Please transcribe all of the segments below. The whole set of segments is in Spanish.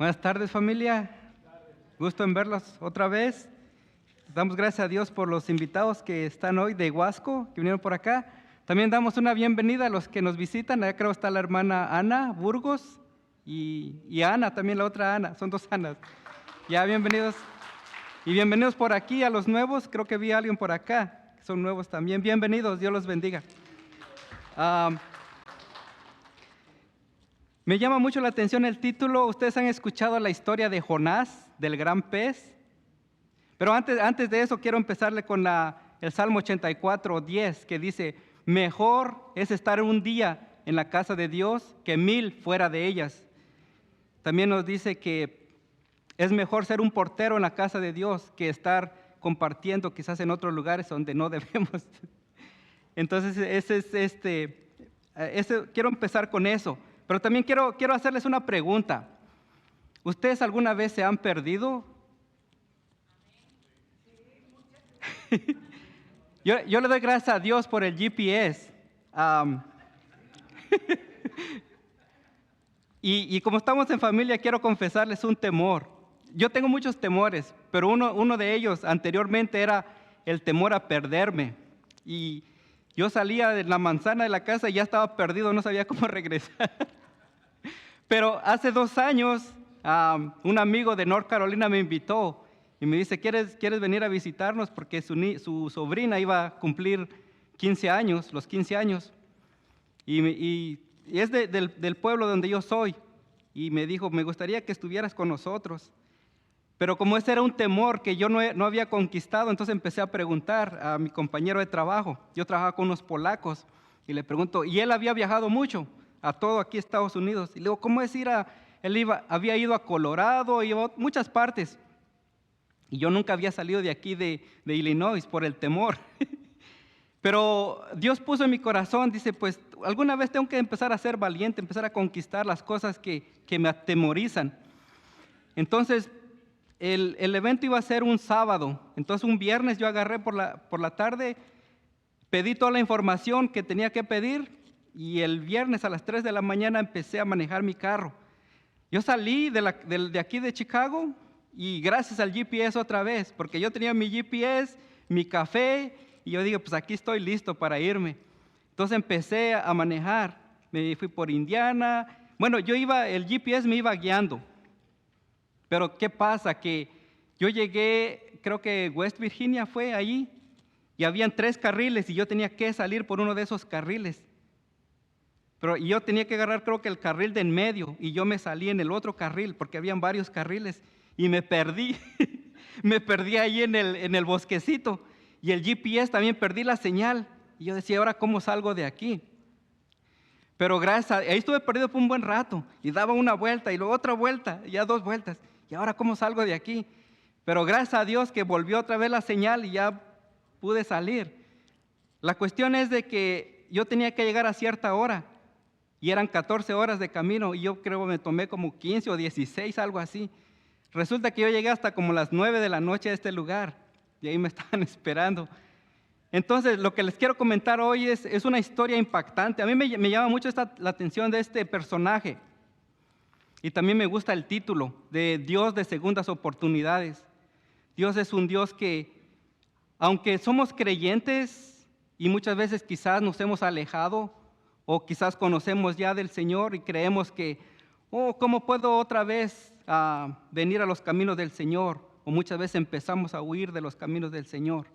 Buenas tardes, familia. Gusto en verlos otra vez. Damos gracias a Dios por los invitados que están hoy de Huasco, que vinieron por acá. También damos una bienvenida a los que nos visitan. Allá creo está la hermana Ana Burgos y Ana, también la otra Ana. Son dos Anas. Ya, bienvenidos. Y bienvenidos por aquí a los nuevos. Creo que vi a alguien por acá, que son nuevos también. Bienvenidos, Dios los bendiga. Me llama mucho la atención el título. Ustedes han escuchado la historia de Jonás, del gran pez. Pero antes de eso quiero empezarle con el Salmo 84:10, que dice: mejor es estar un día en la casa de Dios que 1000 fuera de ellas. También nos dice que es mejor ser un portero en la casa de Dios que estar compartiendo quizás en otros lugares donde no debemos. Entonces, quiero empezar con eso. Pero también quiero hacerles una pregunta. ¿Ustedes alguna vez se han perdido? Yo le doy gracias a Dios por el GPS. Y como estamos en familia, quiero confesarles un temor. Yo tengo muchos temores, pero uno de ellos anteriormente era el temor a perderme. Y yo salía de la manzana de la casa y ya estaba perdido, no sabía cómo regresar. Pero hace 2 años, un amigo de North Carolina me invitó y me dice: ¿Quieres venir a visitarnos? Porque su sobrina iba a cumplir 15 años, los 15 años. Y es del pueblo donde yo soy. Y me dijo: me gustaría que estuvieras con nosotros. Pero como ese era un temor que yo no había conquistado, entonces empecé a preguntar a mi compañero de trabajo. Yo trabajaba con unos polacos y le pregunto, y él había viajado mucho a todo aquí Estados Unidos. Y le digo: ¿cómo es ir había ido a Colorado, iba a muchas partes. Y yo nunca había salido de aquí de Illinois por el temor. Pero Dios puso en mi corazón, dice: pues alguna vez tengo que empezar a ser valiente, empezar a conquistar las cosas que me atemorizan. Entonces, el evento iba a ser un sábado. Entonces, un viernes yo agarré por la tarde, pedí toda la información que tenía que pedir. Y el viernes a las 3 de la mañana empecé a manejar mi carro. Yo salí de aquí de Chicago y gracias al GPS otra vez, porque yo tenía mi GPS, mi café, y yo digo: pues aquí estoy listo para irme. Entonces empecé a manejar, me fui por Indiana. Bueno, el GPS me iba guiando. Pero ¿qué pasa? Que yo llegué, creo que West Virginia fue allí, y habían 3 carriles y yo tenía que salir por uno de esos carriles. Pero yo tenía que agarrar, creo que el carril de en medio, y yo me salí en el otro carril porque habían varios carriles y me perdí. Me perdí ahí en el bosquecito, y el GPS también perdí la señal. Y yo decía: ¿ahora cómo salgo de aquí? Pero ahí estuve perdido por un buen rato y daba una vuelta y luego otra vuelta, y ya 2 vueltas. ¿Y ahora cómo salgo de aquí? Pero gracias a Dios que volvió otra vez la señal y ya pude salir. La cuestión es de que yo tenía que llegar a cierta hora. Y eran 14 horas de camino, y yo creo que me tomé como 15 o 16, algo así. Resulta que yo llegué hasta como las 9 de la noche a este lugar, y ahí me estaban esperando. Entonces, lo que les quiero comentar hoy es una historia impactante. A mí me llama mucho la atención de este personaje. Y también me gusta el título, de Dios de segundas oportunidades. Dios es un Dios que, aunque somos creyentes y muchas veces quizás nos hemos alejado, o quizás conocemos ya del Señor y creemos que, ¿cómo puedo otra vez venir a los caminos del Señor? O muchas veces empezamos a huir de los caminos del Señor.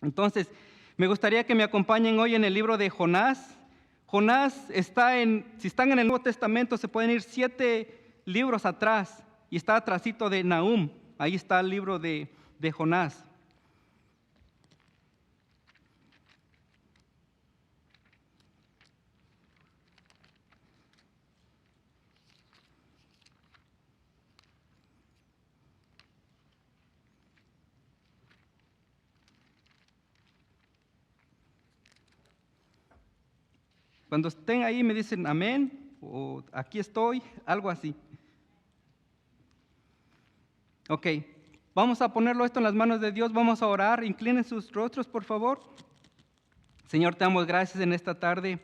Entonces, me gustaría que me acompañen hoy en el libro de Jonás. Jonás si están en el Nuevo Testamento, se pueden ir 7 libros atrás, y está atrásito de Nahum. Ahí está el libro de Jonás. Cuando estén ahí me dicen amén, o aquí estoy, algo así. Ok, vamos a ponerlo esto en las manos de Dios, vamos a orar. Inclinen sus rostros, por favor. Señor, te damos gracias en esta tarde.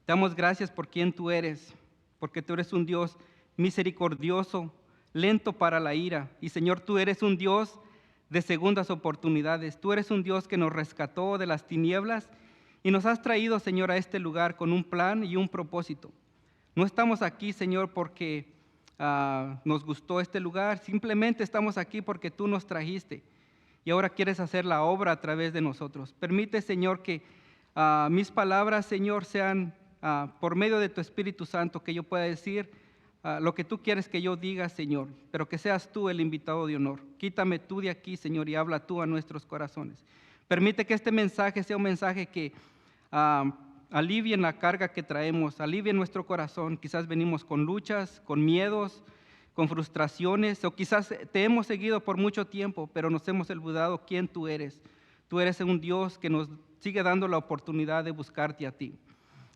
Te damos gracias por quien tú eres, porque tú eres un Dios misericordioso, lento para la ira. Y Señor, tú eres un Dios de segundas oportunidades. Tú eres un Dios que nos rescató de las tinieblas y nos has traído, Señor, a este lugar con un plan y un propósito. No estamos aquí, Señor, porque nos gustó este lugar. Simplemente estamos aquí porque tú nos trajiste y ahora quieres hacer la obra a través de nosotros. Permite, Señor, que mis palabras, Señor, sean por medio de tu Espíritu Santo, que yo pueda decir lo que tú quieres que yo diga, Señor, pero que seas tú el invitado de honor. Quítame tú de aquí, Señor, y habla tú a nuestros corazones. Permite que este mensaje sea un mensaje que alivie la carga que traemos, alivie nuestro corazón. Quizás venimos con luchas, con miedos, con frustraciones, o quizás te hemos seguido por mucho tiempo, pero nos hemos olvidado quién tú eres. Tú eres un Dios que nos sigue dando la oportunidad de buscarte a ti.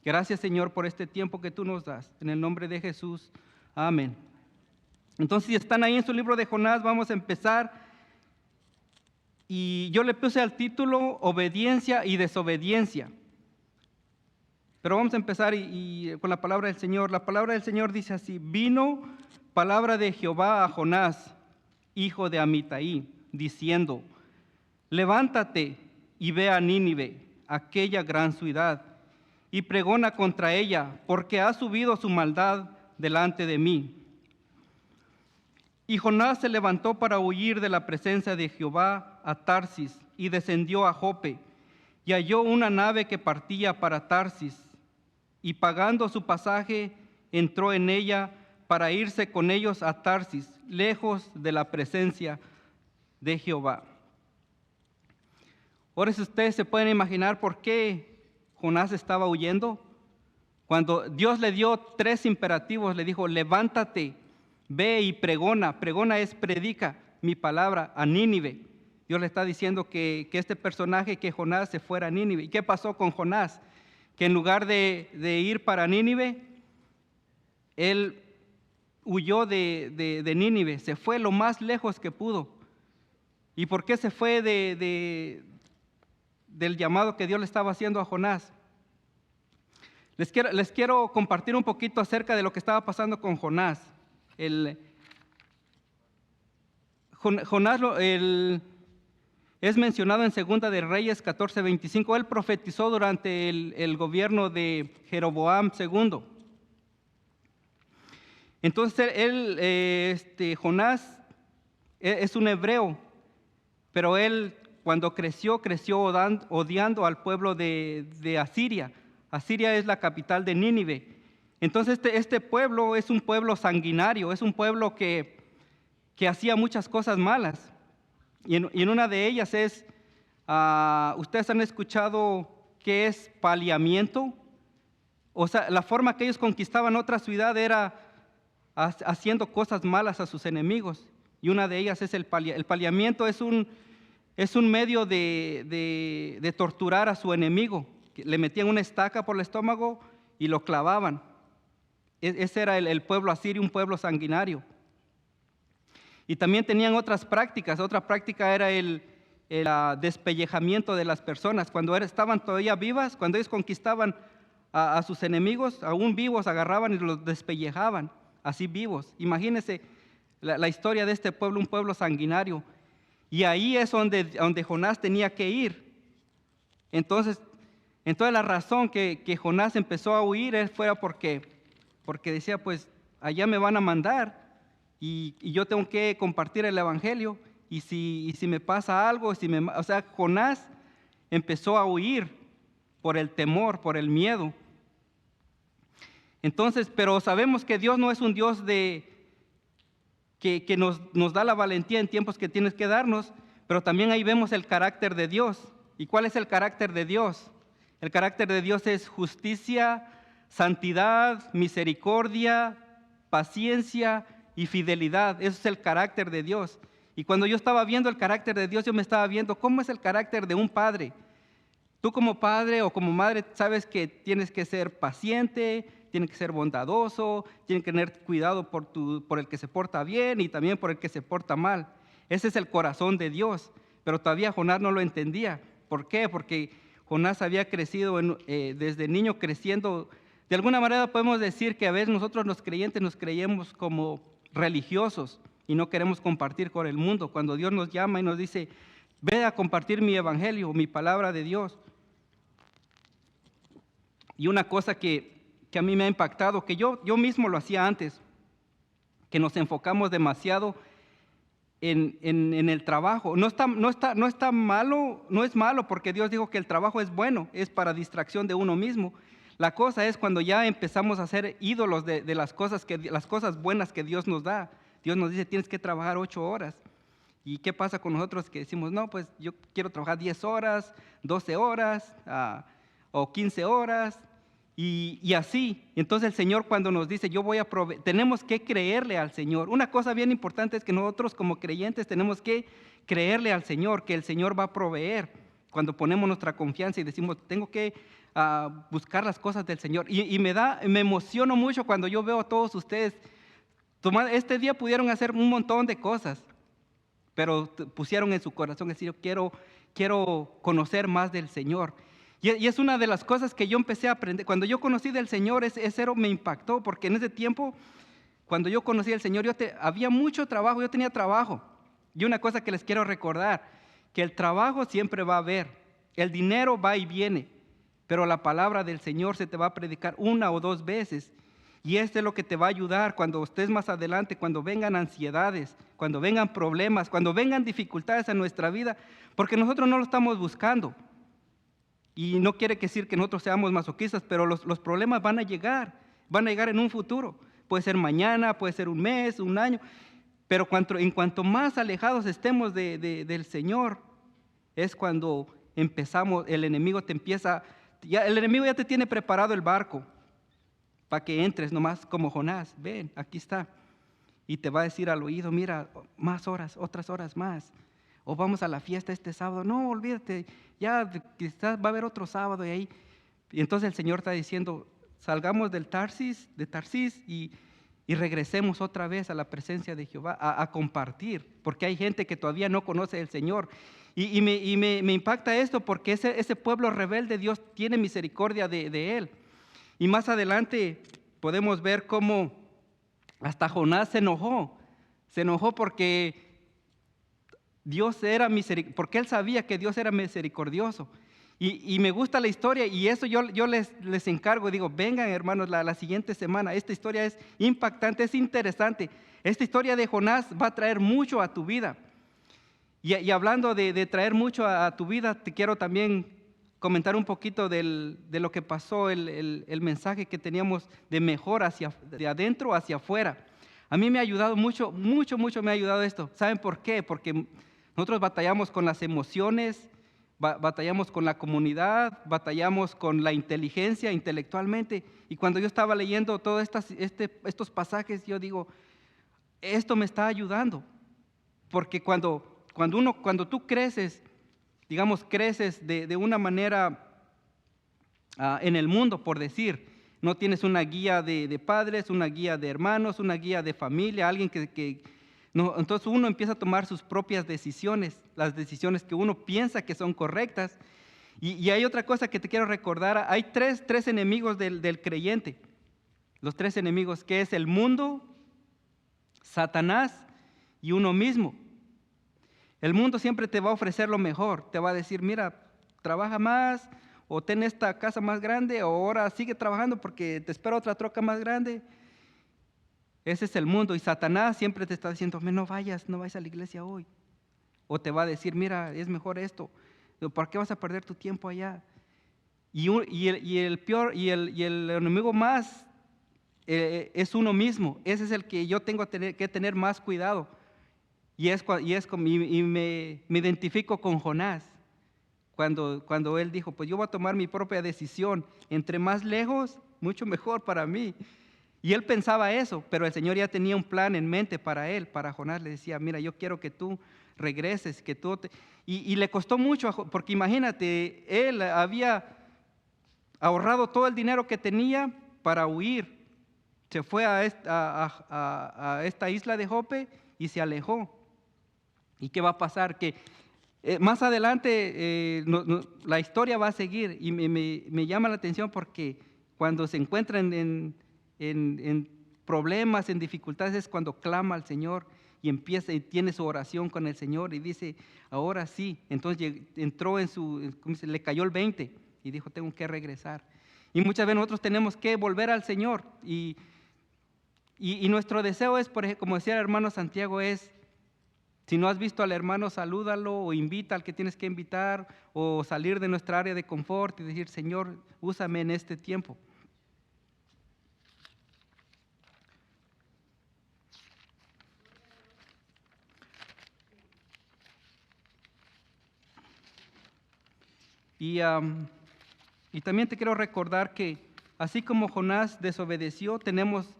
Gracias, Señor, por este tiempo que tú nos das. En el nombre de Jesús. Amén. Entonces, si están ahí en su libro de Jonás, vamos a empezar. Y yo le puse al título Obediencia y Desobediencia. Pero vamos a empezar con la palabra del Señor. La palabra del Señor dice así: vino palabra de Jehová a Jonás, hijo de Amitai, diciendo: levántate y ve a Nínive, aquella gran ciudad, y pregona contra ella, porque ha subido su maldad delante de mí. Y Jonás se levantó para huir de la presencia de Jehová a Tarsis, y descendió a Jope, y halló una nave que partía para Tarsis, y pagando su pasaje, entró en ella para irse con ellos a Tarsis, lejos de la presencia de Jehová. Ahora, si ustedes se pueden imaginar por qué Jonás estaba huyendo, cuando Dios le dio 3 imperativos, le dijo: levántate, ve y pregona. Pregona es predica mi palabra a Nínive. Dios le está diciendo que este personaje, que Jonás, se fuera a Nínive. ¿Y qué pasó con Jonás? Que en lugar de ir para Nínive, él huyó de Nínive, se fue lo más lejos que pudo. ¿Y por qué se fue del llamado que Dios le estaba haciendo a Jonás? Les quiero compartir un poquito acerca de lo que estaba pasando con Jonás. Jonás es mencionado en Segunda de Reyes 14:25. Él profetizó durante el gobierno de Jeroboam II. Entonces Jonás es un hebreo, pero él cuando creció odiando al pueblo de Asiria. Asiria es la capital de Nínive. Entonces este pueblo es un pueblo sanguinario, es un pueblo que hacía muchas cosas malas. Y en una de ellas es, ustedes han escuchado qué es paliamiento. O sea, la forma que ellos conquistaban otra ciudad era haciendo cosas malas a sus enemigos. Y una de ellas es el paliamiento. Es un medio de torturar a su enemigo. Le metían una estaca por el estómago y lo clavaban. Ese era el pueblo asirio, un pueblo sanguinario. Y también tenían otras prácticas. Otra práctica era el despellejamiento de las personas. Cuando estaban todavía vivas, cuando ellos conquistaban a sus enemigos, aún vivos, agarraban y los despellejaban, así vivos. Imagínense la historia de este pueblo, un pueblo sanguinario. Y ahí es donde Jonás tenía que ir. Entonces la razón que Jonás empezó a huir fuera porque decía, pues allá me van a mandar y yo tengo que compartir el evangelio, y si me pasa algo, o sea, Jonás empezó a huir por el temor, por el miedo. Entonces, pero sabemos que Dios no es un Dios que nos da la valentía en tiempos que tienes que darnos, pero también ahí vemos el carácter de Dios. ¿Y cuál es el carácter de Dios? El carácter de Dios es justicia, santidad, misericordia, paciencia y fidelidad. Eso es el carácter de Dios. Y cuando yo estaba viendo el carácter de Dios, yo me estaba viendo cómo es el carácter de un padre. Tú como padre o como madre sabes que tienes que ser paciente, tienes que ser bondadoso, tienes que tener cuidado por el que se porta bien y también por el que se porta mal. Ese es el corazón de Dios. Pero todavía Jonás no lo entendía. ¿Por qué? Porque Jonás había crecido desde niño creciendo De alguna manera podemos decir que a veces nosotros los creyentes nos creemos como religiosos y no queremos compartir con el mundo. Cuando Dios nos llama y nos dice, ve a compartir mi evangelio, mi palabra de Dios. Y una cosa que a mí me ha impactado, que yo mismo lo hacía antes, que nos enfocamos demasiado en el trabajo. No está malo, no es malo, porque Dios dijo que el trabajo es bueno, es para distracción de uno mismo. La cosa es cuando ya empezamos a ser ídolos de las cosas buenas que Dios nos da. Dios nos dice, tienes que trabajar 8 horas. ¿Y qué pasa con nosotros que decimos, no, pues yo quiero trabajar 10 horas, 12 horas o 15 horas? Y así. Entonces el Señor cuando nos dice, yo voy a proveer, tenemos que creerle al Señor. Una cosa bien importante es que nosotros como creyentes tenemos que creerle al Señor, que el Señor va a proveer. Cuando ponemos nuestra confianza y decimos, tengo que buscar las cosas del Señor. Y me emociono mucho cuando yo veo a todos ustedes. Este día pudieron hacer un montón de cosas, pero pusieron en su corazón decir, yo quiero conocer más del Señor. Y es una de las cosas que yo empecé a aprender. Cuando yo conocí del Señor, ese me impactó, porque en ese tiempo, cuando yo conocí al Señor, había mucho trabajo, yo tenía trabajo. Y una cosa que les quiero recordar, que el trabajo siempre va a haber, el dinero va y viene, pero la palabra del Señor se te va a predicar 1 o 2 veces. Y esto es lo que te va a ayudar cuando estés más adelante, cuando vengan ansiedades, cuando vengan problemas, cuando vengan dificultades en nuestra vida, porque nosotros no lo estamos buscando. Y no quiere decir que nosotros seamos masoquistas, pero los problemas van a llegar en un futuro. Puede ser mañana, puede ser un mes, un año, pero en cuanto más alejados estemos del Señor, es cuando empezamos, el enemigo ya te tiene preparado el barco para que entres nomás como Jonás. Ven, aquí está. Y te va a decir al oído, mira, más horas, otras horas más. O vamos a la fiesta este sábado. No, olvídate, ya quizás va a haber otro sábado y ahí. Y entonces el Señor está diciendo, salgamos de Tarsis y regresemos otra vez a la presencia de Jehová, a compartir, porque hay gente que todavía no conoce al Señor. Y me impacta esto porque ese pueblo rebelde, Dios tiene misericordia de él. Y más adelante podemos ver cómo hasta Jonás se enojó porque porque él sabía que Dios era misericordioso. Y me gusta la historia, y eso yo les encargo, digo, vengan hermanos la siguiente semana. Esta historia es impactante, es interesante. Esta historia de Jonás va a traer mucho a tu vida. Y hablando de traer mucho a tu vida, te quiero también comentar un poquito de lo que pasó, el mensaje que teníamos de mejor de adentro hacia afuera. A mí me ha ayudado mucho me ha ayudado esto. ¿Saben por qué? Porque nosotros batallamos con las emociones, batallamos con la comunidad, batallamos con la inteligencia intelectualmente. Y cuando yo estaba leyendo todos estos pasajes, yo digo, esto me está ayudando. Porque cuando tú creces, digamos, creces de una manera en el mundo, por decir, no tienes una guía de padres, una guía de hermanos, una guía de familia, alguien no, entonces uno empieza a tomar sus propias decisiones, las decisiones que uno piensa que son correctas. Y hay otra cosa que te quiero recordar, hay tres enemigos del creyente, los 3 enemigos, que es el mundo, Satanás y uno mismo. El mundo siempre te va a ofrecer lo mejor, te va a decir, mira, trabaja más, o ten esta casa más grande, o ahora sigue trabajando porque te espera otra troca más grande. Ese es el mundo. Y Satanás siempre te está diciendo, no vayas a la iglesia hoy. O te va a decir, mira, es mejor esto. ¿Por qué vas a perder tu tiempo allá? Y el enemigo más es uno mismo. Ese es el que yo tengo que tener más cuidado. Y me identifico con Jonás. Cuando él dijo, pues yo voy a tomar mi propia decisión. Entre más lejos, mucho mejor para mí. Y él pensaba eso, pero el Señor ya tenía un plan en mente para él. Para Jonás le decía, mira, yo quiero que tú regreses, y le costó mucho, porque imagínate, él había ahorrado todo el dinero que tenía para huir. Se fue a esta isla de Jope y se alejó. ¿Y qué va a pasar? Que más adelante la historia va a seguir, y me llama la atención porque cuando se encuentra en problemas, en dificultades, es cuando clama al Señor y empieza y tiene su oración con el Señor y dice, ahora sí. Entonces entró le cayó el 20 y dijo, tengo que regresar. Y muchas veces nosotros tenemos que volver al Señor y nuestro deseo es, por ejemplo, como decía el hermano Santiago, es, si no has visto al hermano, salúdalo o invita al que tienes que invitar o salir de nuestra área de confort y decir, Señor, úsame en este tiempo. Y también te quiero recordar que así como Jonás desobedeció, tenemos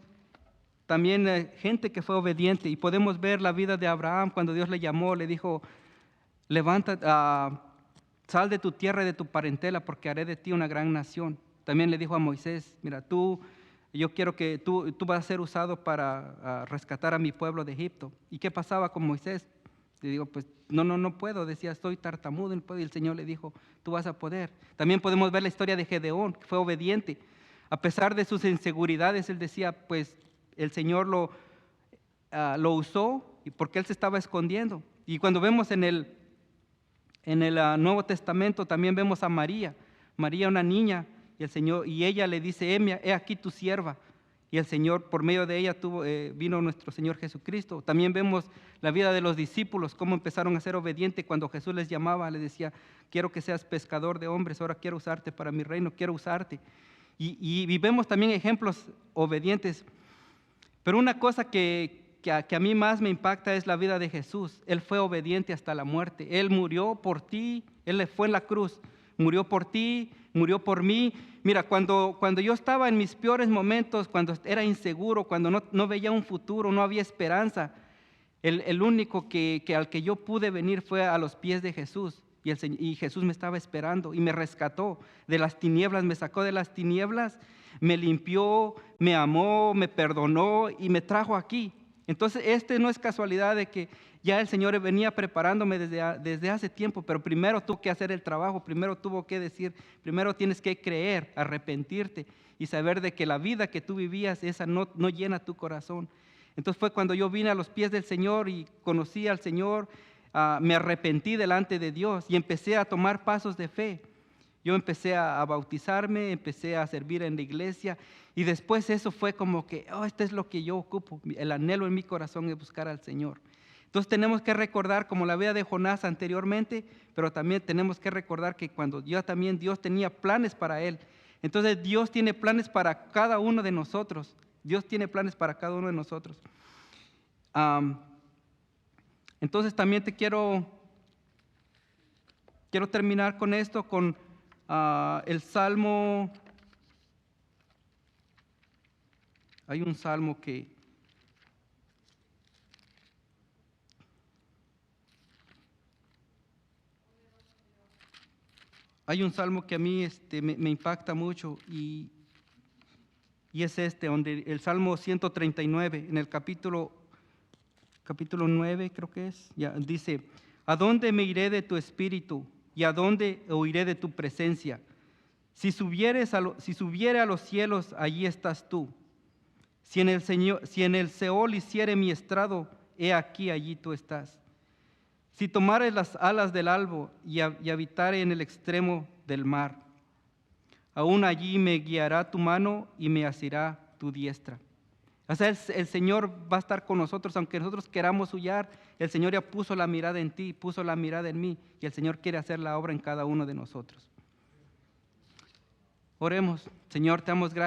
también gente que fue obediente y podemos ver la vida de Abraham cuando Dios le llamó, le dijo, levántate, sal de tu tierra y de tu parentela porque haré de ti una gran nación. También le dijo a Moisés, mira, yo quiero que tú vas a ser usado para rescatar a mi pueblo de Egipto. ¿Y qué pasaba con Moisés? Le digo, pues no puedo, decía, estoy tartamudo, no puedo. Y el Señor le dijo, tú vas a poder. También podemos ver la historia de Gedeón, que fue obediente. A pesar de sus inseguridades, él decía, pues el Señor lo usó y porque él se estaba escondiendo. Y cuando vemos en el Nuevo Testamento también vemos a María, una niña, y ella le dice, he aquí tu sierva. Y el Señor, por medio de ella, vino nuestro Señor Jesucristo. También vemos la vida de los discípulos, cómo empezaron a ser obedientes cuando Jesús les llamaba, les decía, quiero que seas pescador de hombres, ahora quiero usarte para mi reino, quiero usarte. Y vemos también ejemplos obedientes. Pero una cosa que a mí más me impacta es la vida de Jesús. Él fue obediente hasta la muerte. Él murió por ti, Él fue en la cruz. Murió por ti, murió por mí. Mira, cuando yo estaba en mis peores momentos, cuando era inseguro, cuando no veía un futuro, no había esperanza, el único al que yo pude venir fue a los pies de Jesús. Y Jesús me estaba esperando y me rescató de las tinieblas, me sacó de las tinieblas, me limpió, me amó, me perdonó y me trajo aquí. Entonces, no es casualidad de que ya el Señor venía preparándome desde hace tiempo, pero primero tuvo que hacer el trabajo, primero tuvo que decir, primero tienes que creer, arrepentirte y saber de que la vida que tú vivías, esa no llena tu corazón. Entonces fue cuando yo vine a los pies del Señor y conocí al Señor, me arrepentí delante de Dios y empecé a tomar pasos de fe. Yo empecé a bautizarme, empecé a servir en la iglesia y después eso fue como que, esto es lo que yo ocupo. El anhelo en mi corazón es buscar al Señor. Entonces tenemos que recordar como la vida de Jonás anteriormente, pero también tenemos que recordar que cuando Dios tenía planes para él. Entonces Dios tiene planes para cada uno de nosotros. Dios tiene planes para cada uno de nosotros. Entonces también quiero terminar con esto, con el Salmo. Hay un salmo que a mí me impacta mucho y es donde el Salmo 139, en el capítulo 9 creo que es, dice, ¿a dónde me iré de tu espíritu y a dónde huiré de tu presencia? Si subiere a los cielos, allí estás tú. Si en el Seol hiciere mi estrado, he aquí, allí tú estás. Si tomares las alas del albo y habitare en el extremo del mar, aún allí me guiará tu mano y me asirá tu diestra. O sea, el Señor va a estar con nosotros, aunque nosotros queramos huyar, el Señor ya puso la mirada en ti, puso la mirada en mí, y el Señor quiere hacer la obra en cada uno de nosotros. Oremos. Señor, te damos gracias.